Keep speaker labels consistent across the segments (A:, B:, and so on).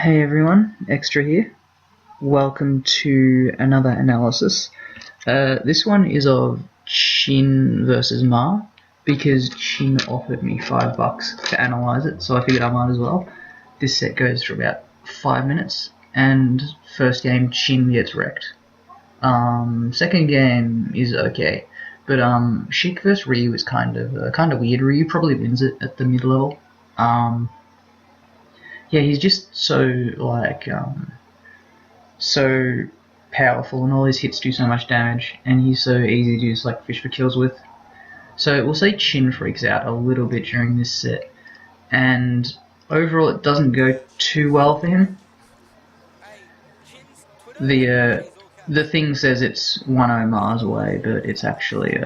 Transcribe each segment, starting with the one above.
A: Hey everyone, Extra here. Welcome to another analysis. This one is of Chin versus Ma, because Chin offered me $5 to analyze it, so I figured I might as well. This set goes for about 5 minutes, and first game Chin gets wrecked. Second game is okay, but Sheik versus Ryu is kind of weird. Ryu probably wins it at the mid level. Yeah, he's just so powerful, and all his hits do so much damage, and he's so easy to just fish for kills with. So we'll say Chin freaks out a little bit during this set, and overall it doesn't go too well for him. The thing says it's 1-0 Mars away, but it's actually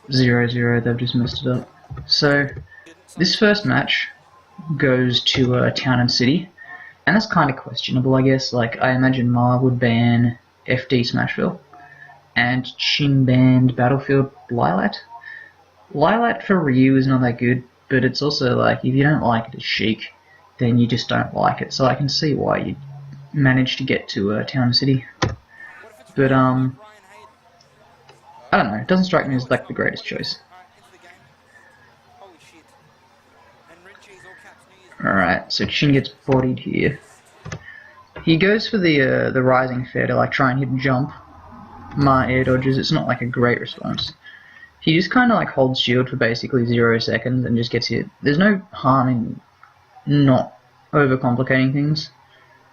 A: 0-0. They've just messed it up. So this first match goes to Town and City, and that's kind of questionable, I guess. I imagine Ma would ban FD Smashville, and Chin banned Battlefield Lilat. Lilat for Ryu is not that good, but it's also if you don't like it as Sheik, then you just don't like it. So I can see why you managed to get to Town and City, but I don't know. It doesn't strike me as the greatest choice. Alright, so Chin gets bodied here. He goes for the rising fair to try and hit jump. Ma air dodges. It's not a great response. He just kind of holds shield for basically 0 seconds and just gets hit. There's no harm in not overcomplicating things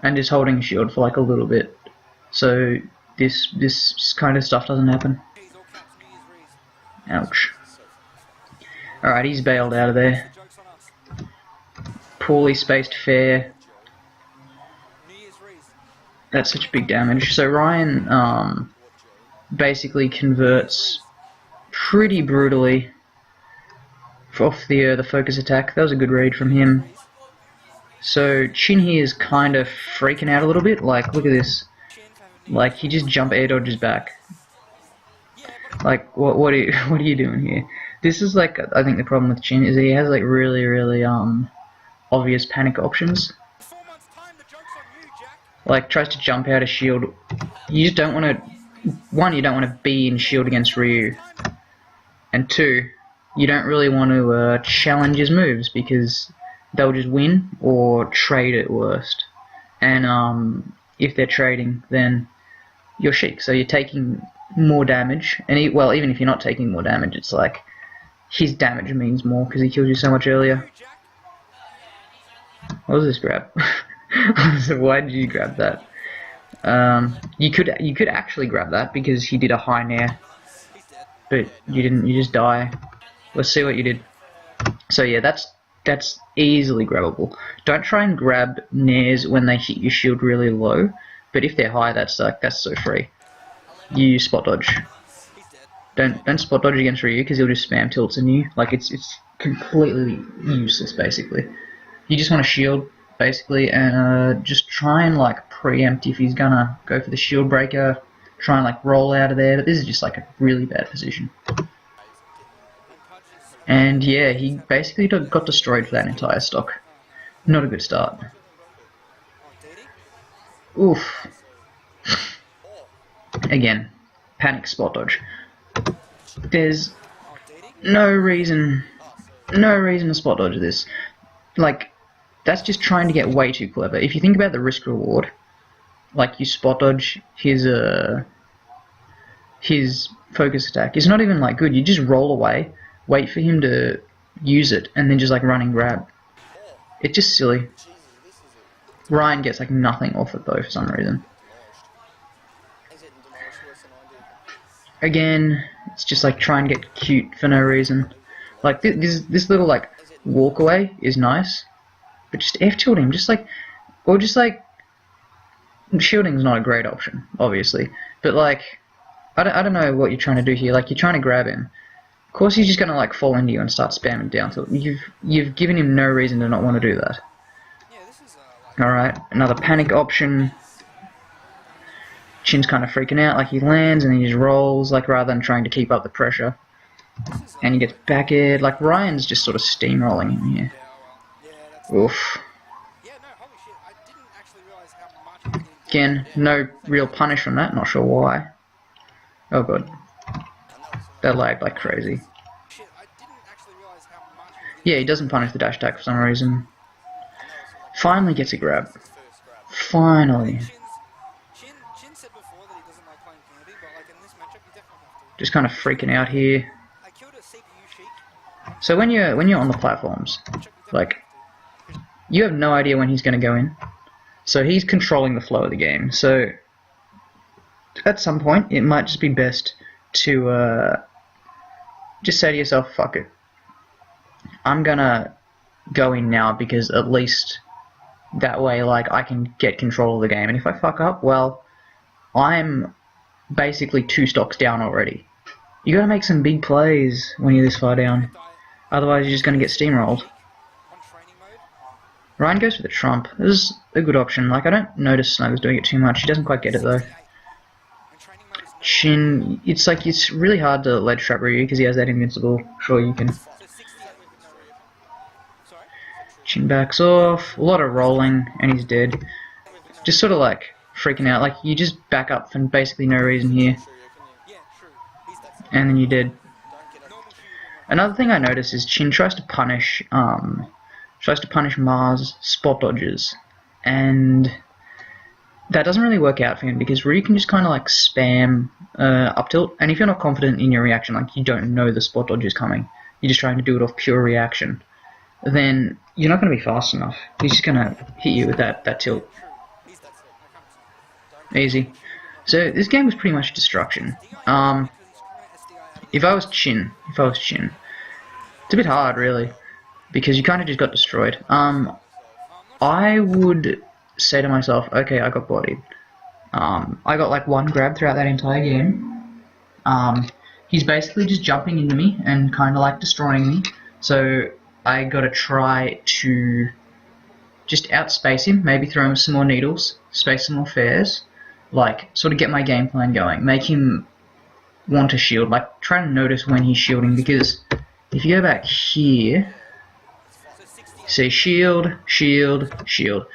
A: and just holding shield for a little bit, so this kind of stuff doesn't happen. Ouch. Alright, he's bailed out of there. Poorly spaced fair. That's such big damage. So Ryan basically converts pretty brutally off the focus attack. That was a good read from him. So Chin here is kind of freaking out a little bit. Look at this. He just jump air dodges back. What are you doing here? This is I think the problem with Chin is he has really obvious panic options. Tries to jump out of shield. You just don't want to. One, you don't want to be in shield against Ryu, and two, you don't really want to challenge his moves because they'll just win or trade at worst. And if they're trading, then you're Sheik, so you're taking more damage. And even if you're not taking more damage, it's his damage means more because he killed you so much earlier. What was this grab? Why did you grab that? You could actually grab that because he did a high nair, but you didn't. You just die. Let's see what you did. So yeah, that's easily grabbable. Don't try and grab nairs when they hit your shield really low, but if they're high, that's so free. You spot dodge. Don't spot dodge against Ryu because he'll just spam tilts in you. It's completely useless basically. You just want to shield, basically, and just try and preempt if he's gonna go for the shield breaker. Try and roll out of there, but this is just a really bad position. And yeah, he basically got destroyed for that entire stock. Not a good start. Oof. Again, panic spot dodge. There's no reason to spot dodge this. That's just trying to get way too clever. If you think about the risk reward, you spot dodge his focus attack. It's not even good. You just roll away, wait for him to use it, and then just run and grab. It's just silly. Ryan gets nothing off it though for some reason. Again, it's just try and get cute for no reason. This little walk away is nice. But just F-tilt him, shielding's not a great option, obviously. But I don't know what you're trying to do here. You're trying to grab him. Of course he's just gonna fall into you and start spamming down tilt. You've given him no reason to not want to do that. Alright, another panic option. Chin's kind of freaking out, he lands and he just rolls, rather than trying to keep up the pressure. And he gets back aired. Ryan's just sort of steamrolling him here. Oof. Again, no real punish from that, not sure why. Oh god. That lagged like crazy. Yeah, he doesn't punish the dash attack for some reason. Finally gets a grab. Finally. Just kind of freaking out here. So when you're on the platforms, like, you have no idea when he's going to go in. So he's controlling the flow of the game. So at some point, it might just be best to just say to yourself, fuck it. I'm gonna go in now because at least that way, like, I can get control of the game. And if I fuck up, well, I'm basically 2 stocks down already. You gotta make some big plays when you're this far down. Otherwise, you're just gonna get steamrolled. Ryan goes for the trump. This is a good option. Like, I don't notice Snuggles doing it too much. He doesn't quite get it though. Chin, it's like, it's really hard to ledge trap Ryu because he has that invincible. Sure, you can. Chin backs off, a lot of rolling, and he's dead. Just sort of like freaking out, like you just back up for basically no reason here. And then you're dead. Another thing I noticed is Chin tries to punish Mars spot dodges, and that doesn't really work out for him because Ryu can just kind of like spam up tilt, and if you're not confident in your reaction, like you don't know the spot dodge is coming, you're just trying to do it off pure reaction, then you're not going to be fast enough. He's just going to hit you with that tilt. Easy. So this game was pretty much destruction. If I was Chin, it's a bit hard really, because you kind of just got destroyed. I would say to myself, okay, I got bodied. I got like 1 grab throughout that entire game. He's basically just jumping into me and kind of like destroying me. So I gotta try to just outspace him, maybe throw him some more needles, space some more fairs, like sort of get my game plan going, make him want to shield, like try to notice when he's shielding, because if you go back here, say shield, shield, shield,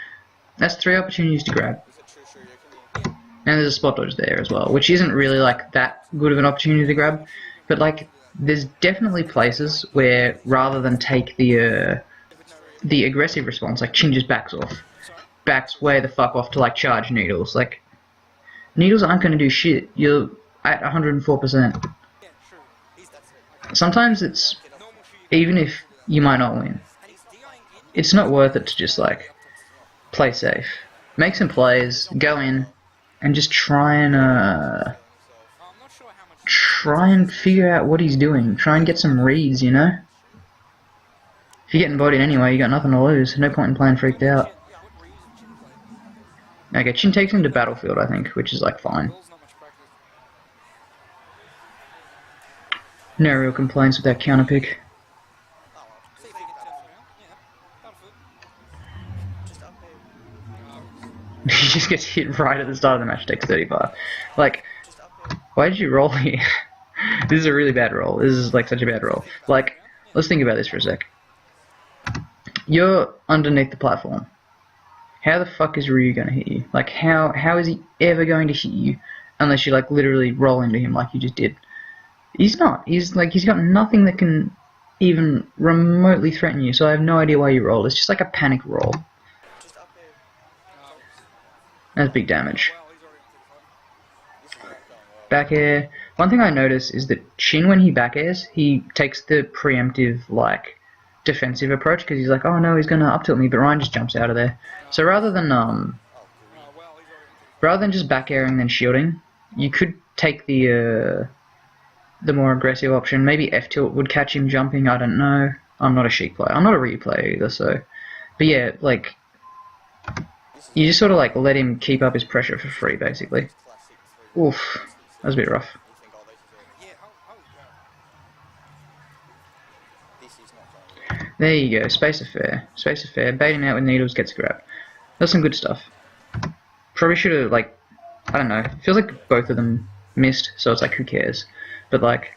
A: that's 3 opportunities to grab. And there's a spot dodge there as well, which isn't really like that good of an opportunity to grab, but like there's definitely places where rather than take the aggressive response, like Chin just backs off, backs way the fuck off to like charge needles. Like needles aren't going to do shit. You're at 104%. Sometimes it's, even if you might not win, it's not worth it to just like play safe. Make some plays, go in, and just try and figure out what he's doing. Try and get some reads, you know? If you're getting bodied anyway, you got nothing to lose. No point in playing freaked out. Okay, Chin takes him to battlefield, I think, which is like fine. No real complaints with that counter pick. He just gets hit right at the start of the match, takes 35. Like, why did you roll here? This is a really bad roll. This is like such a bad roll. Like, let's think about this for a sec. You're underneath the platform. How the fuck is Ryu gonna hit you? Like, how is he ever going to hit you unless you like literally roll into him like you just did? He's not. He's like, he's got nothing that can even remotely threaten you, so I have no idea why you roll. It's just like a panic roll. That's big damage. Back air. One thing I notice is that Chin, when he back airs, he takes the preemptive, like, defensive approach, because he's like, oh no, he's gonna up tilt me, but Ryan just jumps out of there. So rather than just back airing then shielding, you could take the more aggressive option. Maybe F tilt would catch him jumping, I don't know. I'm not a Sheik player. I'm not a Ryu player either, so. But yeah, like, you just sort of like let him keep up his pressure for free, basically. Oof, that was a bit rough. There you go, space of fair. Space of fair, bait him out with needles, gets a grab. That's some good stuff. Probably should have, like, I don't know, feels like both of them missed, so it's like, who cares? But like,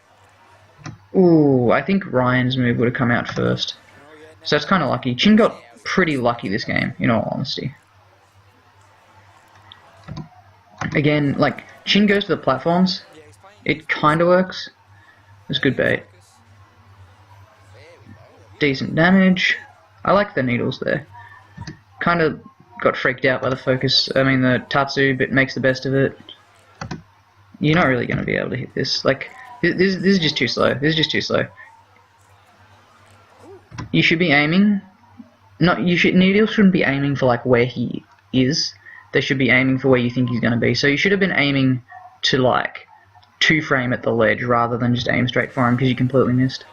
A: ooh, I think Ryan's move would have come out first. So that's kind of lucky. Chin got pretty lucky this game, in all honesty. Again, like, Chin goes for the platforms. It kinda works. It's good bait. Decent damage. I like the needles there. Kinda got freaked out by the focus, the Tatsu, but makes the best of it. You're not really gonna be able to hit this. Like, this is just too slow. This is just too slow. You should be aiming. Needles shouldn't be aiming for like where he is. They should be aiming for where you think he's gonna be. So you should have been aiming to like 2-frame at the ledge rather than just aim straight for him because you completely missed.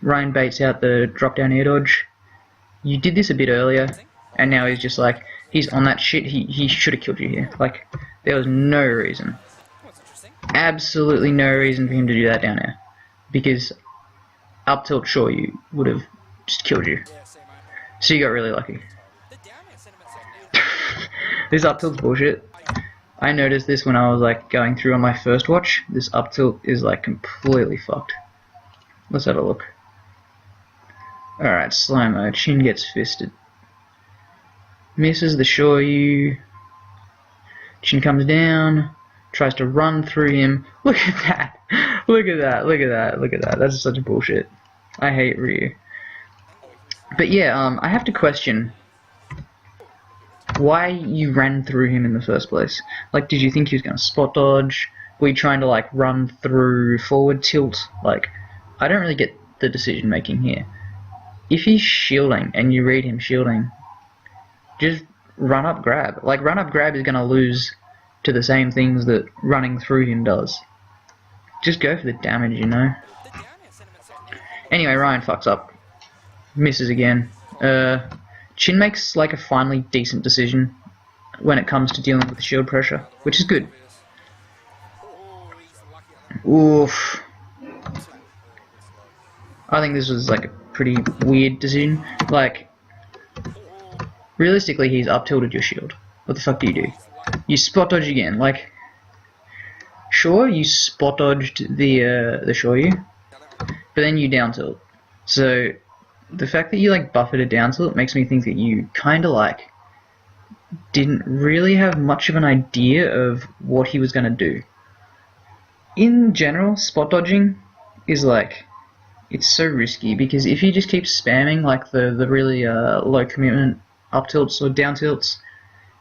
A: Ryan baits out the drop down air dodge. You did this a bit earlier, and now he's just like, he's on that shit. He should have killed you here. Like, there was no reason, absolutely no reason for him to do that down there, because up tilt sure you would have just killed you. So you got really lucky. This up tilt's bullshit. I noticed this when I was like going through on my first watch. This up tilt is like completely fucked. Let's have a look. Alright, slow-mo. Chin gets fisted. Misses the Shoryu. Chin comes down. Tries to run through him. Look at that. Look at that. Look at that. Look at that. That's such bullshit. I hate Ryu. But yeah, I have to question why you ran through him in the first place. Like, did you think he was going to spot dodge? Were you trying to like run through forward tilt? Like, I don't really get the decision making here. If he's shielding and you read him shielding, just run up grab. Like, run up grab is going to lose to the same things that running through him does. Just go for the damage, you know. Anyway, Ryan fucks up. Misses again. Chin makes like a finally decent decision when it comes to dealing with the shield pressure, which is good. Oof. I think this was like a pretty weird decision. Like, realistically, he's up tilted your shield. What the fuck do you do? You spot dodge again. Like, sure, you spot dodged the Shoryu, but then you down tilt. So the fact that you like buffered a down tilt makes me think that you kind of like didn't really have much of an idea of what he was going to do. In general, spot dodging is like, it's so risky because if you just keep spamming like the really low commitment up tilts or down tilts,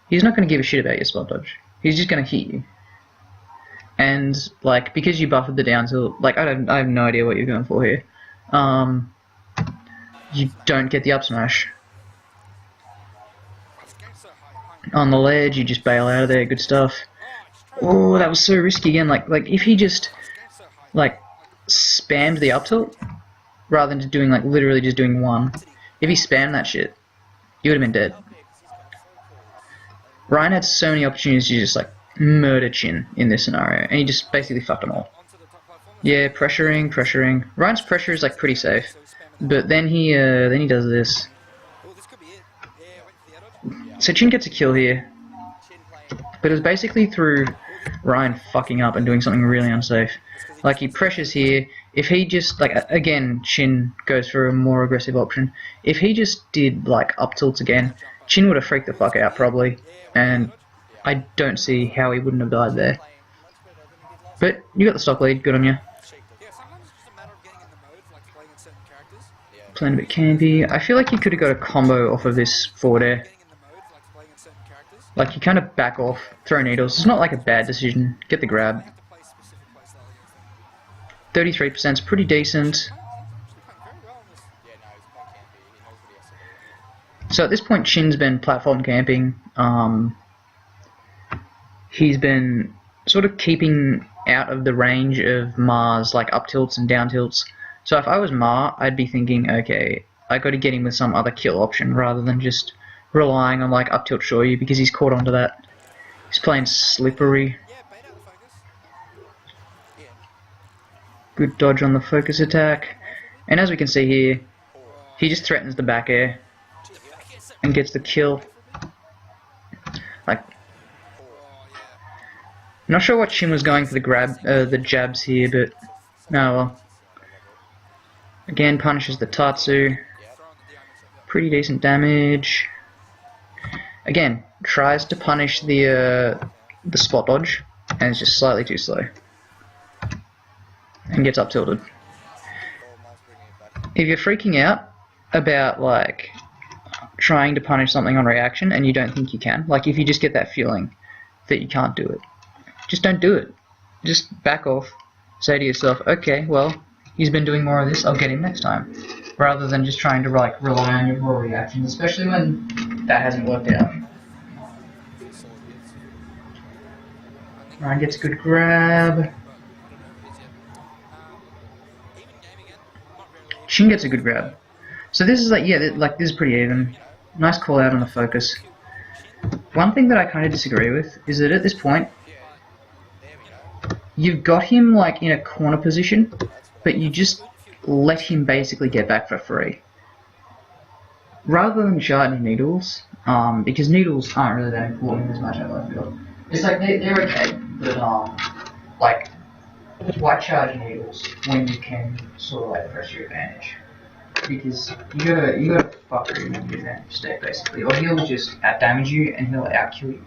A: he's not going to give a shit about your spot dodge. He's just going to hit you. And like, because you buffered the down tilt, like I have no idea what you're going for here. You don't get the up smash. On the ledge, you just bail out of there. Good stuff. Oh, that was so risky again. Like if he just like spammed the up tilt rather than just doing like literally just doing one. If he spammed that shit, you would have been dead. Ryan had so many opportunities to just like murder Chin in this scenario, and he just basically fucked them all. Yeah, pressuring. Ryan's pressure is like pretty safe, but then he does this. So Chin gets a kill here, but it was basically through Ryan fucking up and doing something really unsafe. Like, he pressures here. If he just, like, again, Chin goes for a more aggressive option. If he just did, like, up tilts again, Chin would have freaked the fuck out, probably. And I don't see how he wouldn't have died there. But you got the stock lead, good on you. Playing a bit campy. I feel like you could have got a combo off of this forward air. Like, you kind of back off, throw needles. It's not like a bad decision. Get the grab. 33% is pretty decent. So at this point, Chin's been platform camping. He's been sort of keeping out of the range of Ma's like up tilts and down tilts. So if I was Ma, I'd be thinking, okay, I got to get him with some other kill option rather than just relying on like up tilt Shoryu because he's caught onto that. He's playing slippery. Good dodge on the focus attack. And as we can see here, he just threatens the back air and gets the kill. Like, I'm not sure what Chin was going for the jabs here, but no, well. Again, punishes the Tatsu. Pretty decent damage. Again, tries to punish the the spot dodge, and it's just slightly too slow. And gets up tilted. If you're freaking out about like trying to punish something on reaction and you don't think you can, like if you just get that feeling that you can't do it, just don't do it. Just back off. Say to yourself, okay, well, he's been doing more of this, I'll get him next time. Rather than just trying to like rely on your raw reactions, especially when that hasn't worked out. Ryan gets a good grab. Chin gets a good grab. So this is like, yeah, like this is pretty even. Nice call out on the focus. One thing that I kind of disagree with is that at this point, you've got him like in a corner position, but you just let him basically get back for free. Rather than charging needles, because needles aren't really that important in this matchup, I feel. It's like, they're okay, but like, why charge needles when you can sort of like press your advantage? Because you gotta fuck her in your advantage state basically, or he'll just outdamage you and he'll outkill you.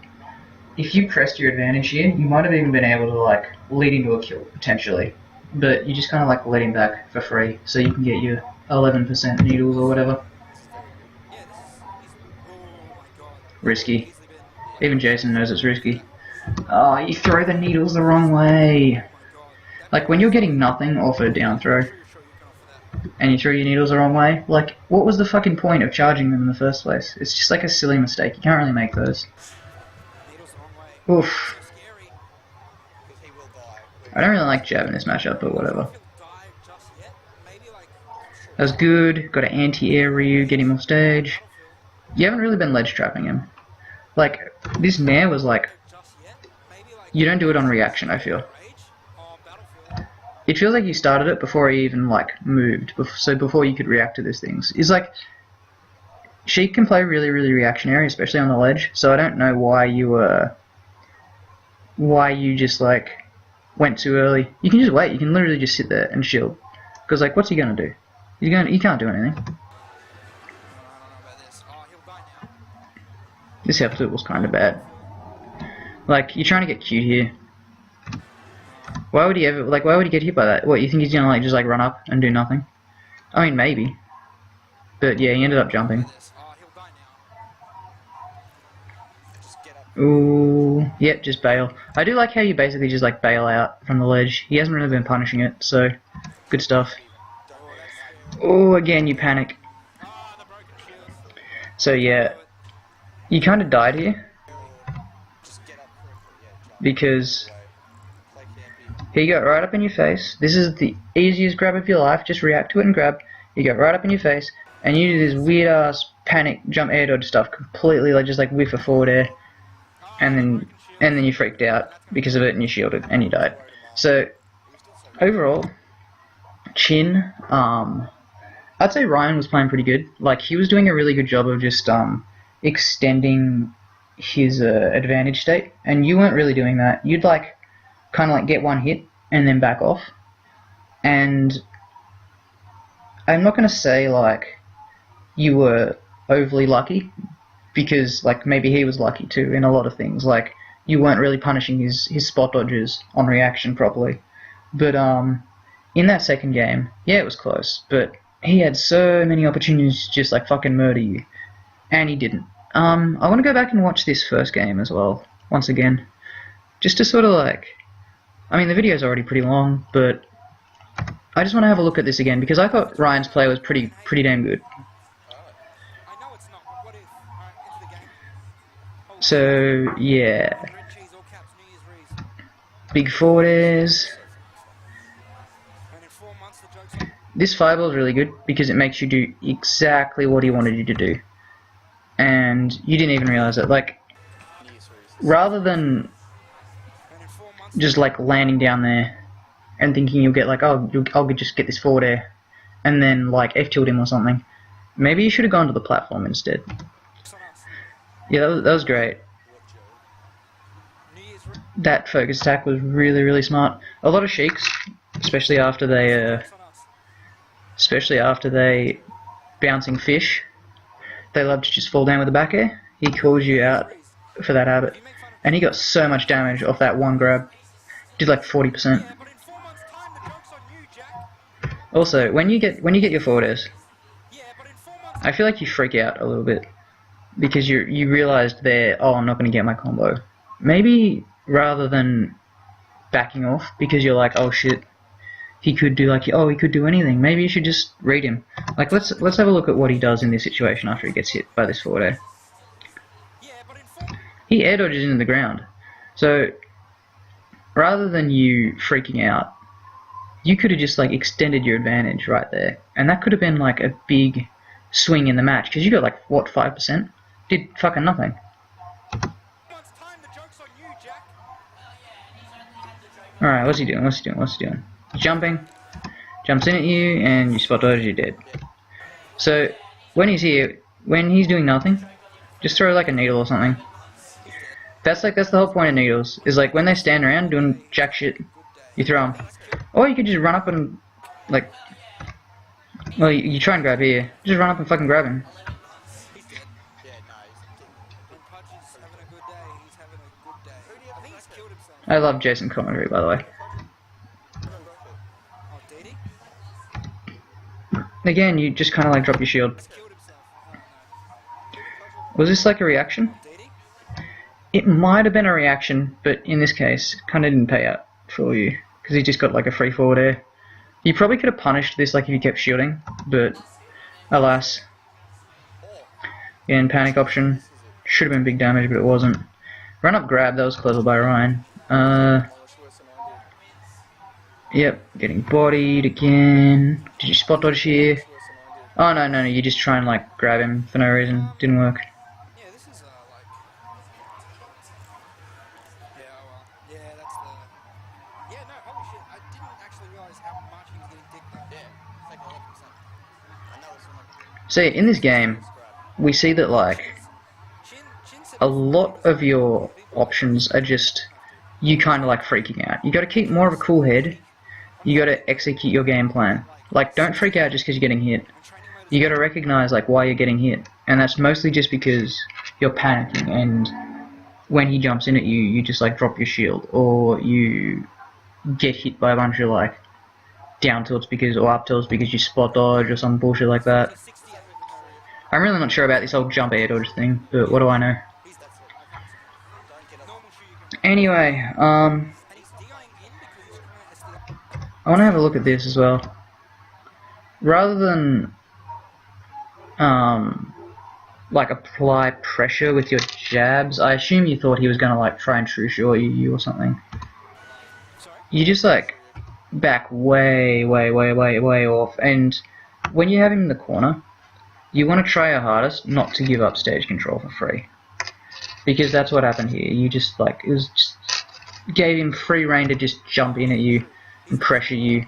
A: If you pressed your advantage here, you might have even been able to like lead into a kill potentially, but you just kind of like let him back for free so you can get your 11% needles or whatever. Risky. Even Jason knows it's risky. Oh, you throw the needles the wrong way. Like when you're getting nothing off a down throw, and you throw your needles the wrong way, like what was the fucking point of charging them in the first place? It's just like a silly mistake. You can't really make those. Oof. I don't really like jab in this matchup, but whatever. That was good. Got an anti-air Ryu, get him off stage. You haven't really been ledge trapping him. Like, this nair was like, you don't do it on reaction, I feel. It feels like you started it before he even like moved, so before you could react to these things. It's like, Sheik can play really, really reactionary, especially on the ledge, so I don't know why you just like went too early. You can just wait, you can literally just sit there and shield. Because like, what's he gonna do? He can't do anything. This up tilt was kind of bad. Like, you're trying to get cute here. Why would he get hit by that? What, you think he's gonna like just like run up and do nothing? I mean, maybe. But yeah, he ended up jumping. Ooh, yep, just bail. I do like how you basically just like bail out from the ledge. He hasn't really been punishing it, so good stuff. Oh, again, you panic. So yeah, you kind of died here. Because he got right up in your face. This is the easiest grab of your life. Just react to it and grab. He got right up in your face, and you do this weird ass panic jump air dodge stuff completely, like just like whiff a forward air, and then you freaked out because of it, and you shielded and you died. So overall, Chin, I'd say Ryan was playing pretty good. Like he was doing a really good job of just extending his advantage state, and you weren't really doing that. You'd like kind of like get one hit and then back off. And I'm not going to say like you were overly lucky, because like maybe he was lucky too in a lot of things. Like you weren't really punishing his spot dodges on reaction properly. But in that second game, yeah, it was close, but he had so many opportunities to just like fucking murder you, and he didn't. I want to go back and watch this first game as well, once again, just to sort of like, I mean the video's already pretty long, but I just want to have a look at this again, because I thought Ryan's play was pretty damn good. So yeah, big forward airs. This fireball is really good because it makes you do exactly what he wanted you to do, and you didn't even realize it. Like, rather than just like landing down there and thinking you'll get like, oh, I'll just get this forward air and then like F tilt him or something, maybe you should have gone to the platform instead. Yeah, that was great. That focus attack was really smart. A lot of Sheiks, especially after they bouncing fish, they love to just fall down with the back air. He calls you out for that habit. And he got so much damage off that one grab. Did like 40%. Also, when you get your forward airs, I feel like you freak out a little bit because you realized there, oh, I'm not going to get my combo. Maybe rather than backing off because you're like, oh shit, he could do like, oh, he could do anything. Maybe you should just read him. Like, let's have a look at what he does in this situation after he gets hit by this forward air. He air dodges into the ground. So rather than you freaking out, you could have just like extended your advantage right there, and that could have been like a big swing in the match because you got like what, 5%? Did fucking nothing. Alright, what's he doing? What's he doing? What's he doing? Jumping, jumps in at you, and you spot dodge, you're dead. So when he's here, when he's doing nothing, just throw like a needle or something. That's the whole point of needles, is like when they stand around doing jack shit, you throw them. Or you could just run up and, like, well, you try and grab here. Just run up and fucking grab him. I love Jason commentary, by the way. Again, you just kind of like drop your shield. Was this like a reaction? It might have been a reaction, but in this case, kind of didn't pay out for you. Because he just got like a free forward air. You probably could have punished this like if you kept shielding, but alas. Again, panic option. Should have been big damage, but it wasn't. Run up grab, that was clever by Ryan. Yep, getting bodied again. Did you spot dodge here? Oh no, you just try and like grab him for no reason. Didn't work. So in this game, we see that like a lot of your options are just you kind of like freaking out. You got to keep more of a cool head. You got to execute your game plan. Like, don't freak out just because you're getting hit. You got to recognize like why you're getting hit, and that's mostly just because you're panicking. And when he jumps in at you, you just like drop your shield, or you get hit by a bunch of like down tilts because or up tilts because you spot dodge or some bullshit like that. I'm really not sure about this old jump air dodge thing, but what do I know? Anyway, I want to have a look at this as well. Rather than like apply pressure with your jabs, I assume you thought he was gonna like try and true short you or something. You just like back way off, and when you have him in the corner, you want to try your hardest not to give up stage control for free, because that's what happened here. You just like gave him free reign to just jump in at you and pressure you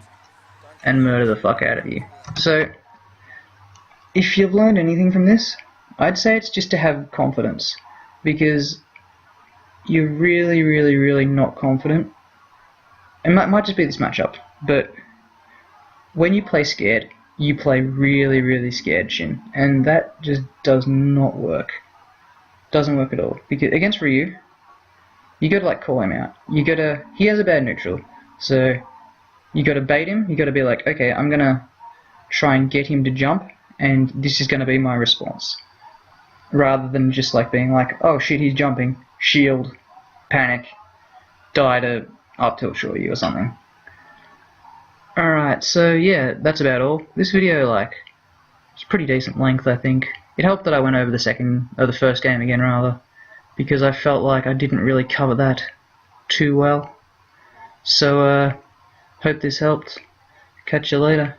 A: and murder the fuck out of you. So if you've learned anything from this, I'd say it's just to have confidence, because you're really not confident. It might just be this matchup, but when you play scared, you play really scared, Shin, and that just does not work. Doesn't work at all. Because against Ryu, you gotta like call him out. He has a bad neutral, so you gotta bait him. You gotta be like, okay, I'm gonna try and get him to jump, and this is gonna be my response, rather than just like being like, oh shit, he's jumping, shield, panic, die to up tilt short you or something. Alright, so yeah, that's about all. This video, like, it's pretty decent length, I think. It helped that I went over the first game again, rather, because I felt like I didn't really cover that too well. So, hope this helped. Catch you later.